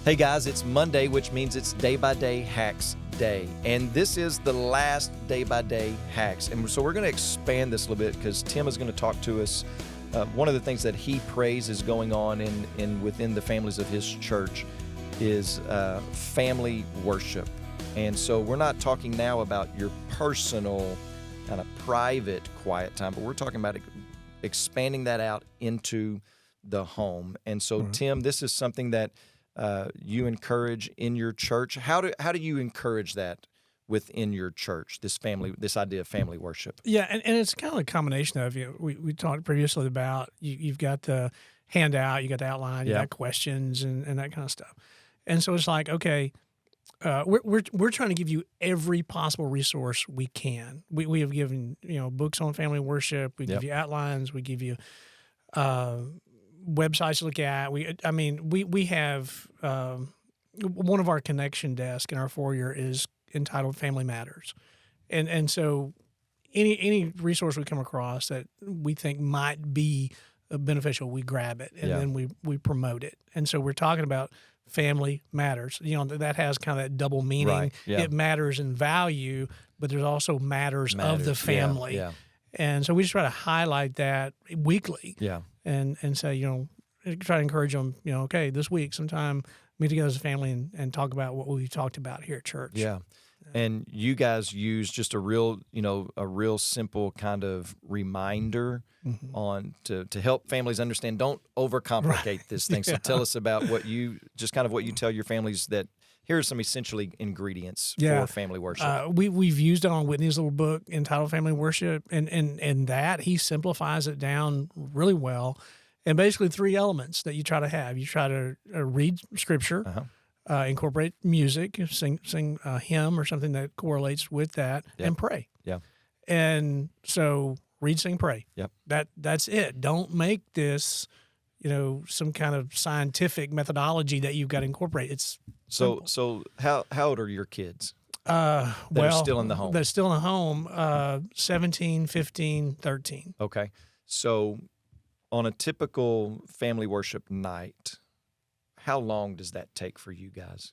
Hey guys, it's Monday, which means it's Day by Day Hacks Day. And this is the last Day by Day Hacks. And so we're going to expand this a little bit because Tim is going to talk to us. One of the things that he prays is going on in within the families of his church is family worship. And so we're not talking now about your personal, kind of private, quiet time, but we're talking about expanding that out into the home. And so, Tim, this is something that you encourage in your church. How do you encourage that within your church? This idea of family worship. Yeah, and it's kind of a combination of we talked previously about you've got the handout, you got the outline, you got questions and that kind of stuff. And so it's like, okay, we're trying to give you every possible resource we can. We have given books on family worship. We give you outlines. We give you websites to look at. We have one of our connection desk in our foyer is entitled Family Matters, and so any resource we come across that we think might be beneficial, we grab it and then we promote it. And so we're talking about Family Matters. That has kind of that double meaning. Right. Yeah. It matters in value, but there's also matters of the family. Yeah. And so we just try to highlight that weekly. Yeah. And say, try to encourage them, okay, this week sometime meet together as a family and talk about what we talked about here at church. Yeah. And you guys use just a real simple kind of reminder on to help families understand. Don't overcomplicate this thing. So tell us about what you tell your families that here are some essential ingredients for family worship. We've used it on Whitney's little book entitled Family Worship, and that he simplifies it down really well. And basically 3 elements that you try to have. You try to read scripture, incorporate music, sing a hymn or something that correlates with that, and pray. Yeah. And so read, sing, pray. Yep. That's it. Don't make this, some kind of scientific methodology that you've got to incorporate. It's simple. So how old are your kids? That are still in the home. That's still in the home. 17, 15, 13. Okay. So on a typical family worship night, how long does that take for you guys?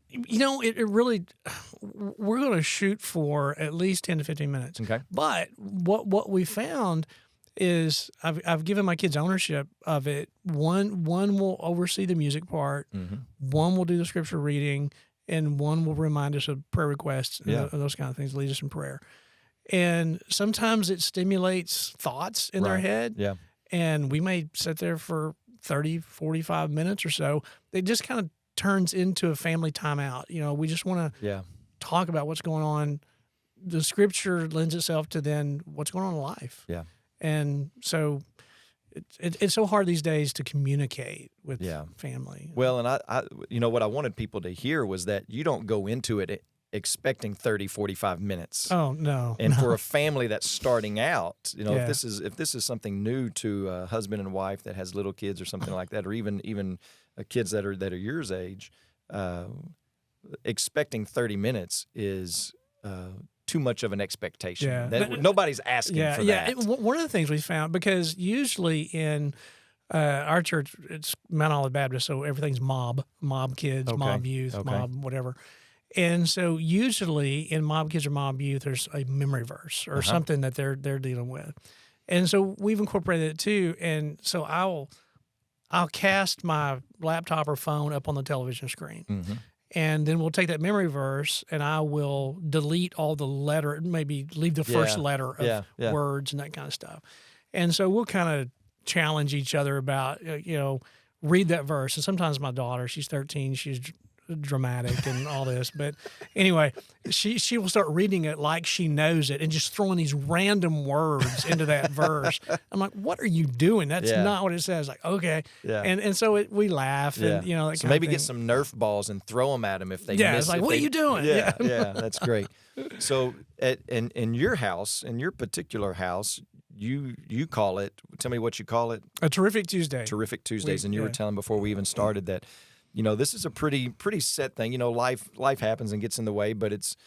It really, we're going to shoot for at least 10 to 15 minutes. Okay. But what we found is I've given my kids ownership of it. One will oversee the music part. One will do the scripture reading, and one will remind us of prayer requests and those kind of things, lead us in prayer. And sometimes it stimulates thoughts in their head. Yeah. And we may sit there for 30, 45 minutes or so. It just kind of turns into a family timeout. We just want to talk about what's going on. The scripture lends itself to then what's going on in life. Yeah. And so it's so hard these days to communicate with family. Well, and I what I wanted people to hear was that you don't go into it expecting 30, 45 minutes. Oh, no. And for a family that's starting out, if this is something new to a husband and wife that has little kids or something like that, or even kids that are yours age, expecting 30 minutes is too much of an expectation. Yeah. Nobody's asking for that. One of the things we found, because usually in our church, it's Mount Olive Baptist, so everything's mob kids, mob youth, mob whatever. And so usually in mob kids or mob youth, there's a memory verse or something that they're dealing with. And so we've incorporated it too. And so I'll cast my laptop or phone up on the television screen. And then we'll take that memory verse and I will delete all the letter, maybe leave the first letter of words and that kind of stuff. And so we'll kind of challenge each other about, read that verse. And sometimes my daughter, she's 13, she's dramatic and all this, but anyway, she will start reading it like she knows it and just throwing these random words into that verse. I'm like, what are you doing? That's not what it says. Like, okay, and so we laugh and that so kind maybe of thing. get some Nerf balls and throw them at them if they miss. It's like, what are you doing? Yeah, that's great. So in your house, in your particular house, you call it. Tell me what you call it. A Terrific Tuesday. Terrific Tuesdays, and you were telling before we even started that. This is a pretty set thing. Life happens and gets in the way, but it's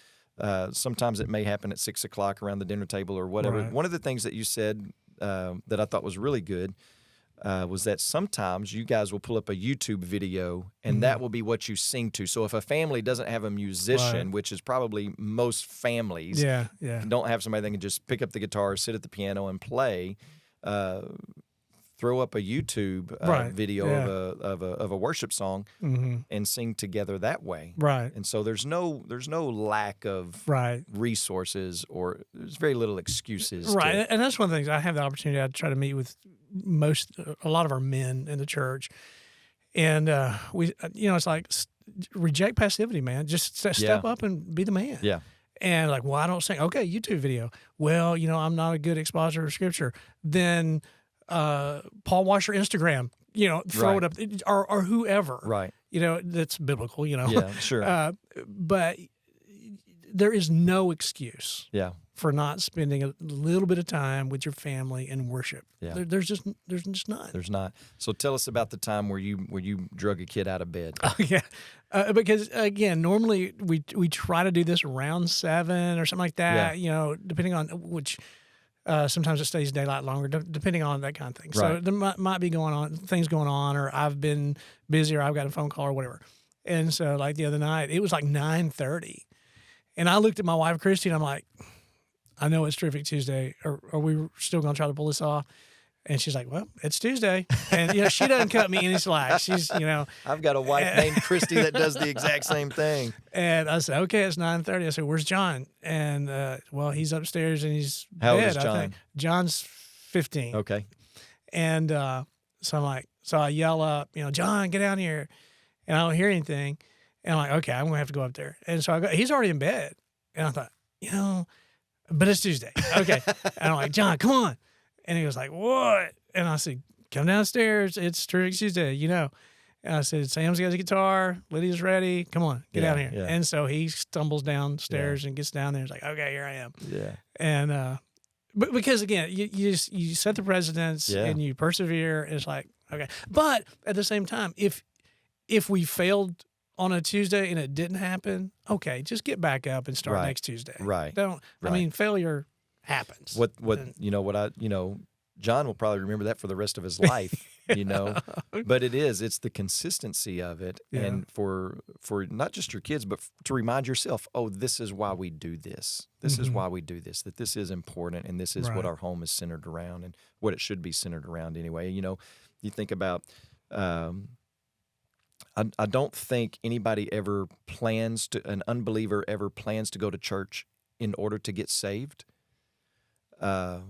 sometimes it may happen at 6 o'clock around the dinner table or whatever. Right. One of the things that you said that I thought was really good was that sometimes you guys will pull up a YouTube video and that will be what you sing to. So if a family doesn't have a musician, which is probably most families, don't have somebody that can just pick up the guitar, sit at the piano, and play. Throw up a YouTube video of a worship song and sing together that way. Right. And so there's no lack of resources, or there's very little excuses. Right. And that's one of the things I have the opportunity. I try to meet with a lot of our men in the church, and we, it's like reject passivity, man. Just step up and be the man. Yeah. And like, well, I don't sing. Okay, YouTube video. Well, I'm not a good expositor of Scripture. Then Paul Washer Instagram, throw it up, or whoever, right? That's biblical, Yeah, sure. But there is no excuse, for not spending a little bit of time with your family in worship. Yeah, there's just none. There's not. So tell us about the time where you drug a kid out of bed. Oh yeah, because again, normally we try to do this around 7 or something like that. Yeah. Depending on which. Sometimes it stays daylight longer, depending on that kind of thing. So there might be things going on, or I've been busy, or I've got a phone call or whatever. And so like the other night, it was like 9:30. And I looked at my wife, Christy, and I'm like, I know it's Terrific Tuesday. Are we still going to try to pull this off? And she's like, well, it's Tuesday. And, she doesn't cut me any slack. She's, I've got a wife named Christy that does the exact same thing. And I said, okay, it's 9:30. I said, where's John? And, well, he's upstairs and he's How dead, old is John? I think. John's 15. Okay. And so I'm like, I yell up, John, get down here. And I don't hear anything. And I'm like, okay, I'm going to have to go up there. And so I go, he's already in bed. And I thought, but it's Tuesday. Okay. And I'm like, John, come on. And he was like, what? And I said, come downstairs. It's Terrific Tuesday, And I said, Sam's got his guitar. Lydia's ready. Come on, get down here. Yeah. And so he stumbles downstairs and gets down there. He's like, okay, here I am. Yeah. And but because, again, you set the precedence and you persevere. It's like, okay. But at the same time, if we failed on a Tuesday and it didn't happen, okay, just get back up and start next Tuesday. Right. I mean, failure happens. John will probably remember that for the rest of his life, but it's the consistency of it. Yeah. And for not just your kids, but to remind yourself, oh, this is why we do this. This is why we do this, that this is important. And this is what our home is centered around, and what it should be centered around anyway. You think about, I don't think anybody an unbeliever ever plans to go to church in order to get saved. But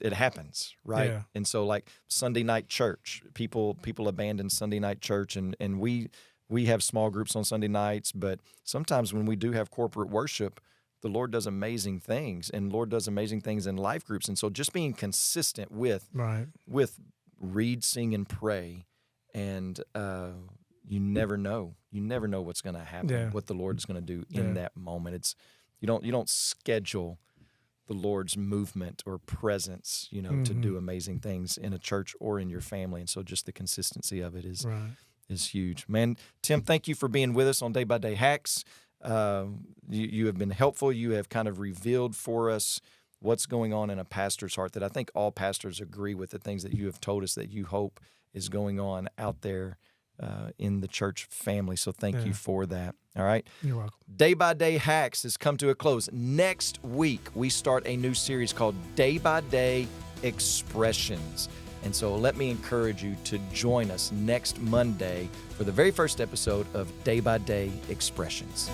it happens, right? Yeah. And so like Sunday night church, people abandon Sunday night church, and we have small groups on Sunday nights, but sometimes when we do have corporate worship, the Lord does amazing things, and Lord does amazing things in life groups. And so just being consistent with read, sing, and pray, and you never know what's going to happen, what the Lord's going to do in that moment. You don't schedule the Lord's movement or presence, to do amazing things in a church or in your family. And so just the consistency of it is huge. Man, Tim, thank you for being with us on Day by Day Hacks. You have been helpful. You have kind of revealed for us what's going on in a pastor's heart that I think all pastors agree with, the things that you have told us that you hope is going on out there in the church family. So thank you for that. All right. You're welcome. Day by Day Hacks has come to a close. Next week, we start a new series called Day by Day Expressions. And so let me encourage you to join us next Monday for the very first episode of Day by Day Expressions.